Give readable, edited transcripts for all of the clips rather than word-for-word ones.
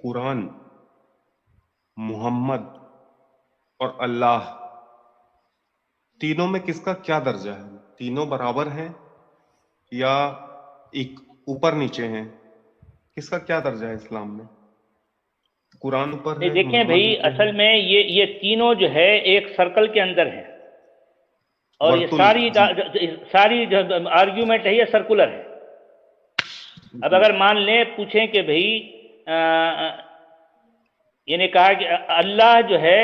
कुरान, मोहम्मद और अल्लाह तीनों में किसका क्या दर्जा है? तीनों बराबर हैं या एक ऊपर नीचे हैं? किसका क्या दर्जा है इस्लाम में? कुरान ऊपर नहीं है, देखें मोहम्मद भाई, नीचे असल है। में ये तीनों जो है एक सर्कल के अंदर हैं और ये वर्तुल सारी जो आर्ग्यूमेंट है ये सर्कुलर है। अब अगर मान लें पूछें कि भाई यानी कहा कि अल्लाह जो है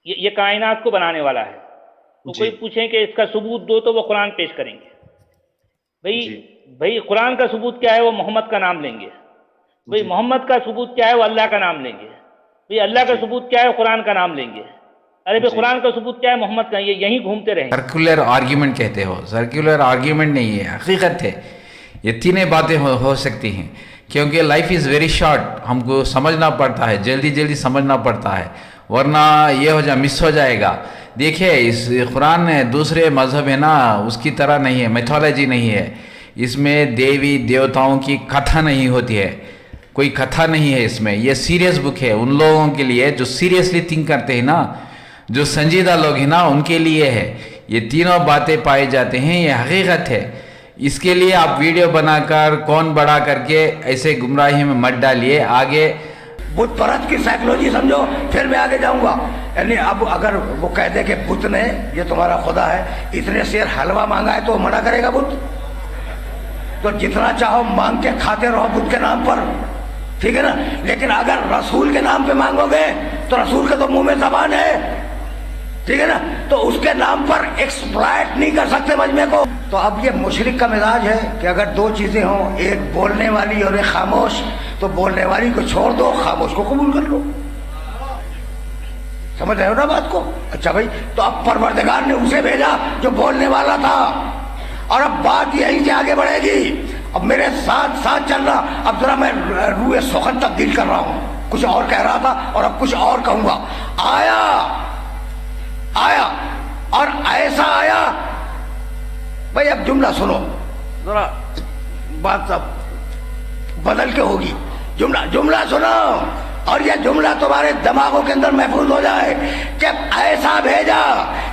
ये कायनात को बनाने वाला है, तो जी कोई पूछें कि इसका सबूत दो तो वो कुरान पेश करेंगे। जी भाई कुरान का सबूत क्या है? वो मोहम्मद का नाम लेंगे। भाई जी मोहम्मद का सबूत क्या है? वो अल्लाह का नाम लेंगे। भाई अल्लाह का जी सबूत क्या है? कुरान का नाम लेंगे। अरे भाई जी कुरान का सबूत क्या है? मोहम्मद का। ये यहीं घूमते रहेंगे। सर्कुलर आर्ग्यूमेंट कहते हो, सर्कुलर आर्ग्यूमेंट नहीं है, हकीकत है। ये तीनों बातें हो सकती हैं क्योंकि लाइफ इज़ वेरी शॉर्ट, हमको समझना पड़ता है, जल्दी जल्दी समझना पड़ता है, वरना ये मिस हो जाएगा। देखिए इस कुरान दूसरे मज़हब है ना उसकी तरह नहीं है, मैथोलॉजी नहीं है, इसमें देवी देवताओं की कथा नहीं होती है, कोई कथा नहीं है इसमें। ये सीरियस बुक है उन लोगों के लिए जो सीरियसली थिंक करते हैं ना, जो संजीदा लोग हैं ना, उनके लिए है। ये तीनों बातें पाए जाते हैं, ये हकीकत है। इसके लिए आप वीडियो बनाकर कौन बड़ा करके ऐसे गुमराही में मत डालिए। आगे बुत परत की साइकोलॉजी समझो, फिर मैं आगे जाऊंगा। यानी अब अगर वो कह दे कि बुत ने ये तुम्हारा खुदा है, इतने शेर हलवा मांगा है तो मना करेगा बुत? तो जितना चाहो मांग के खाते रहो बुत के नाम पर, ठीक है ना। लेकिन अगर रसूल के नाम पे मांगोगे तो रसूल के तो मुंह में जबान है, ठीक है ना, तो उसके नाम पर एक्सप्लॉइट नहीं कर सकते मजमे को। तो अब ये मुशरिक का मिजाज है कि अगर दो चीजें हों, एक बोलने वाली और एक खामोश, तो बोलने वाली को छोड़ दो, खामोश को कबूल कर लो। समझ रहे हो ना बात को? अच्छा भाई, तो अब परवरदिगार ने उसे भेजा जो बोलने वाला था, और अब बात यहीं से आगे बढ़ेगी। अब मेरे साथ साथ चल रहा, अब जरा मैं रूए सुखन तब्दील कर रहा हूं। कुछ और कह रहा था और अब कुछ और कहूंगा। आया और ऐसा आया। भाई अब जुमला सुनो जरा, बात सब बदल के होगी। जुमला सुनो और यह जुमला तुम्हारे दिमागों के अंदर महफूज हो जाए कि ऐसा भेजा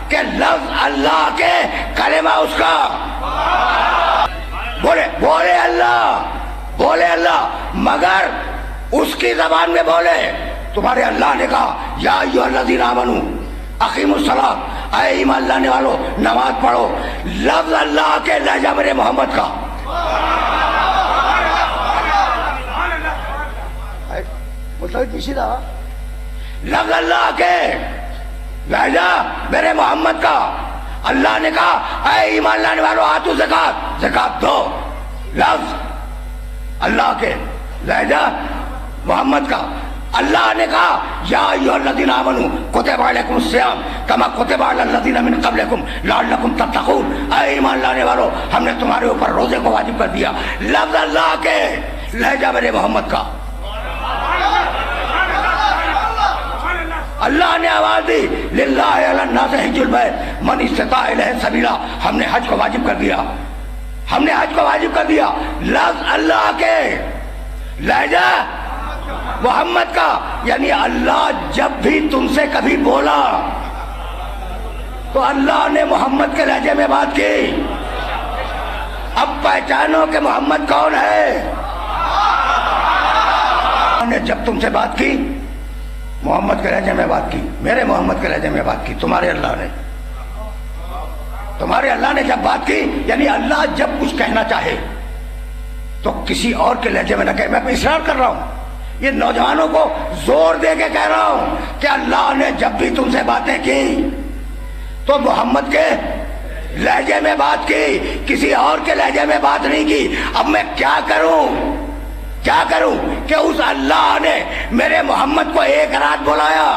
कि लफ्ज अल्लाह के कलेमा उसका बोले अल्लाह, मगर उसकी जबान में बोले। तुम्हारे अल्लाह ने कहा या अय्युहल्लज़ीना आमनू अक़ीमुस्सलात, ऐ ईमान लाने वालों नमाज पढ़ो। लफ्ज अल्लाह के लहजा मेरे मोहम्मद का। लफ्ज अल्लाह के लहजा मेरे मोहम्मद का। अल्लाह ने कहा ऐ ईमान लाने वालों आतू ज़कात दो। लफ्ज अल्लाह के लहजा मोहम्मद का। अल्लाह ने कहा या अय्युहल्लज़ीना आमनू कुतिबा अलैकुमुस्सियाम कमा कुतिबा अलल्लज़ीना मिन क़ब्लिकुम लअल्लकुम तत्तक़ून, ऐ ईमान लाने वालों हमने तुम्हारे ऊपर रोजे को वाजिब कर दिया। लफ्ज अल्लाह के लहजा मेरे मोहम्मद का। अल्लाह ने आवाज दी लिल्लाहि अलन्नास हिज्जुल बैत मन इस्तता इलैहि सबीला, हमने हज को वाजिब कर दिया, हमने हज को वाजिब कर दिया। लफ्ज अल्लाह के लहजा मोहम्मद का। यानी अल्लाह जब भी तुमसे कभी बोला तो अल्लाह ने मोहम्मद के लहजे में बात की। अब पहचानो कि मोहम्मद कौन है। ने जब तुमसे बात की मोहम्मद के लहजे में बात की, मेरे मोहम्मद के लहजे में बात की। तुम्हारे अल्लाह ने जब बात की, यानी अल्लाह जब कुछ कहना चाहे तो किसी और के लहजे में न कहे। मैं इसरार कर रहा हूं, ये नौजवानों को जोर दे के कह रहा हूं कि अल्लाह ने जब भी तुमसे बातें की तो मोहम्मद के लहजे में बात की, किसी और के लहजे में बात नहीं की। अब मैं क्या करूं कि उस अल्लाह ने मेरे मोहम्मद को एक रात बुलाया,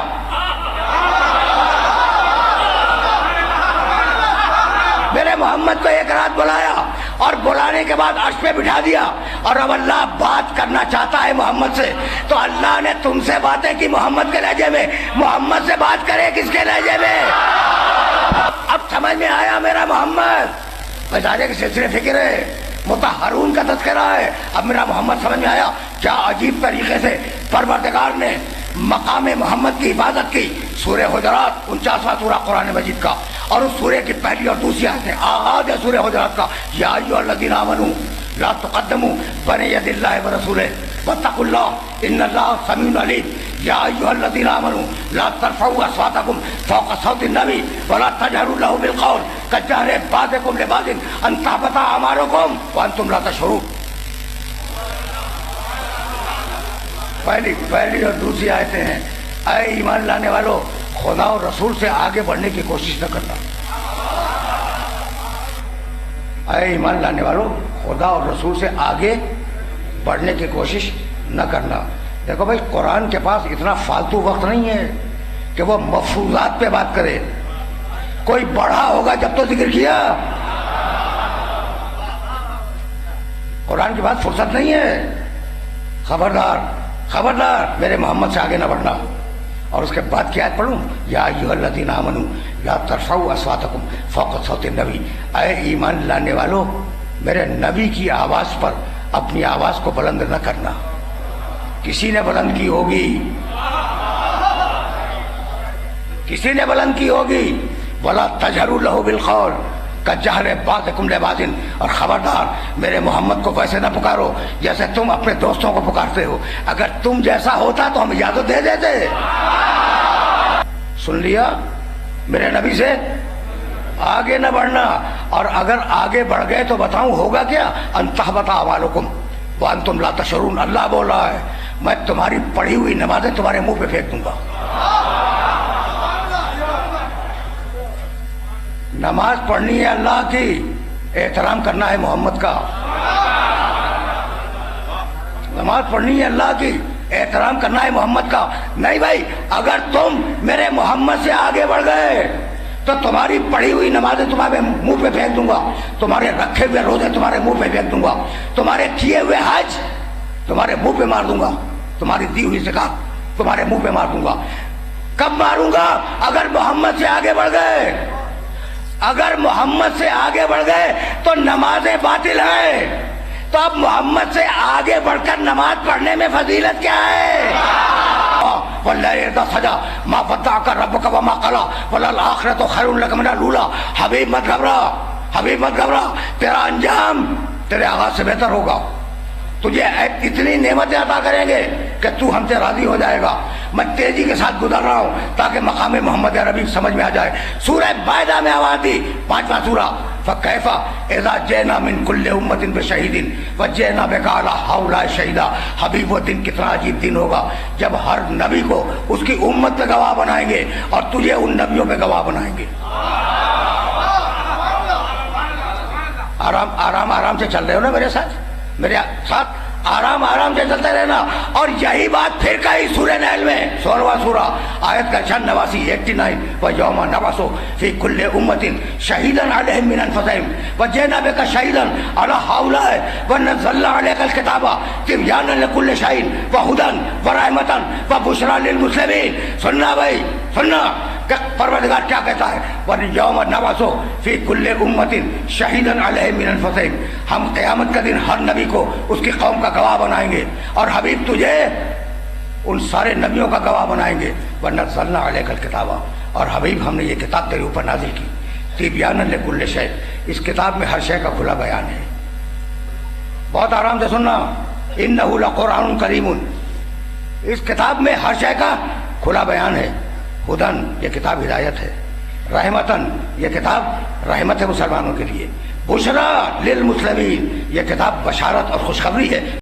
मेरे मोहम्मद को एक रात बुलाया और बुलाने के बाद अर्श पे बिठा दिया। और अब अल्लाह बात करना चाहता है मोहम्मद से, तो अल्लाह ने तुमसे बातें की मोहम्मद के लहजे में, मोहम्मद से बात करे किसके लहजे में? अब समझ में आया मेरा मोहम्मद। बजाने के सिलसिले फिक्र है مطہرون کا تذکرہ ہے. اب میرا محمد سمجھ میں آیا کیا عجیب طریقے سے پروردگار نے مقام محمد کی حفاظت کی. سورہ حجرات 49واں سورہ قرآن مجید کا, اور اس سورہ کی پہلی اور دوسری آیتیں آغاز ہے سورہ حجرات کا. یا ایھا الذین آمنوا لا تقدموا بین یدی اللہ ورسولہ واتقوا اللہ ان اللہ سمیع علیم. یا ایھا الذین آمنوا لا ترفعوا اصواتکم فوق صوت النبی ولا تجہروا له بالقول کجہر بعضکم لبعض ان تحبط اعمالکم وانتم لا تشعرون. پہلی اور دوسری آیتیں ہیں. اے ایمان لانے والوں, خدا اور رسول سے آگے بڑھنے کی کوشش نہ کرنا. اے ایمان لانے والوں, خدا اور رسول سے آگے بڑھنے کی کوشش نہ کرنا. دیکھو بھائی, قرآن کے پاس اتنا فالتو وقت نہیں ہے کہ وہ مفروضات پہ بات کرے. کوئی بڑھا ہوگا جب تو ذکر کیا. قرآن کے پاس فرصت نہیں ہے. خبردار خبردار, میرے محمد سے آگے نہ بڑھنا. اور اس کے بعد کی آیت پڑھوں, یا ایھا الذین آمنوا لا ترفعوا اصواتکم فوق صوت النبی. اے ایمان لانے والو, میرے نبی کی آواز پر اپنی آواز کو بلند نہ کرنا. کسی نے بلند کی ہوگی, کسی نے بلند کی ہوگی. ولا تجہروا لہ بالقول کجہر بعضکم لبعض. اور خبردار, میرے محمد کو ویسے نہ پکارو جیسے تم اپنے دوستوں کو پکارتے ہو. اگر تم جیسا ہوتا تو ہم اجازت دے دیتے. سن لیا, میرے نبی سے آگے نہ بڑھنا. اور اگر آگے بڑھ گئے تو بتاؤں ہوگا کیا؟ ان تحبط اعمالکم وانتم لا تشعرون. اللہ بول رہا ہے, میں تمہاری پڑھی ہوئی نمازیں تمہارے منہ پہ پھینک دوں گا. نماز پڑھنی ہے اللہ کی, احترام کرنا ہے محمد کا. نماز پڑھنی ہے اللہ کی, احترام کرنا ہے محمد کا. نہیں بھائی, اگر تم میرے محمد سے آگے بڑھ گئے تو تمہاری پڑھی ہوئی نمازیں تمہارے منہ پہ پھینک دوں گا. تمہارے رکھے ہوئے روزے تمہارے منہ پہ پھینک دوں گا. تمہارے کیے ہوئے حج تمہارے منہ پہ مار دوں گا. تمہاری دی ہوئی زکات تمہارے منہ پہ مار دوں گا. کب ماروں گا؟ اگر محمد سے آگے بڑھ گئے. اگر محمد سے آگے بڑھ گئے تو نمازیں باطل ہیں. تو اب محمد سے آگے بڑھ کر نماز پڑھنے میں فضیلت کیا ہے؟ واللیل اذا سجا ما ودعک ربک وما قلی وللآخرۃ خیر لک من الاولی. حبیب مت گھبرا, حبیب مت گھبرا, تیرا انجام تیرے آغاز سے بہتر ہوگا. تجھے اتنی نعمتیں عطا کریں گے کہ تو ہم سے راضی ہو جائے گا. میں تیزی کے ساتھ گزر رہا ہوں تاکہ مقام محمد عربی سمجھ میں آ جائے. سورہ مائدہ میں آواز دی, 5واں سورہ. فکیف اذا جئنا من کل امۃ بشہید وجئنا بک علی ہؤلاء شہیدا. حبیب وہ دن کتنا عجیب دن ہوگا جب ہر نبی کو اس کی امت پہ گواہ بنائیں گے اور تجھے ان نبیوں پہ گواہ بنائیں گے. آرام آرام سے چل رہے ہو نا میرے ساتھ, میرے ساتھ آرام آرام سے چلتے رہنا. اور یہی بات پھر کہی سورہ نحل میں 16واں سورہ آیت کا 89 89. وَيَوْمَ نَبْعَثُ فِي كُلِّ أُمَّةٍ شَهِيدًا عَلَيْهِمْ مِنْ أَنفُسِهِمْ وَجِئْنَا بِكَ شَهِيدًا عَلَى هَؤُلَاءِ وَنَزَّلْنَا عَلَيْكَ الْكِتَابَ تِبْيَانًا لِكُلِّ شَيْءٍ وَهُدًى وَرَحْمَةً وَبُشْرَىٰ لِلْمُسْلِمِينَ. سننا بھائی سننا کہ پروردگار کیا کہتا ہے, وَيَوْمَ نَبْعَثُ فِي كُلِّ أُمَّةٍ شَهِيدًا عَلَيْهِمْ مِنْ أَنفُسِهِمْ. ہم قیامت کا دن ہر نبی کو اس کی قوم کا گواہ بنائیں گے اور حبیب تجھے ان سارے نبیوں کا گواہ بنائیں گے. وَنَزَّلْنَا عَلَيْكَ الْكِتَابَ, اور حبیب ہم نے یہ کتاب تیرے اوپر نازل کی. تِبْيَانًا لِكُلِّ شَيْءٍ, اس کتاب میں ہر شے کا کھلا بیان ہے. بہت آرام سے سننا. إِنَّهُ لَقُرْآنٌ كَرِيمٌ, اس کتاب میں ہر شے کا کھلا بیان ہے. ہدن, یہ کتاب ہدایت ہے. رحمتن, یہ کتاب رحمت ہے مسلمانوں کے لیے. بشریٰ للمسلمین, یہ کتاب بشارت اور خوشخبری ہے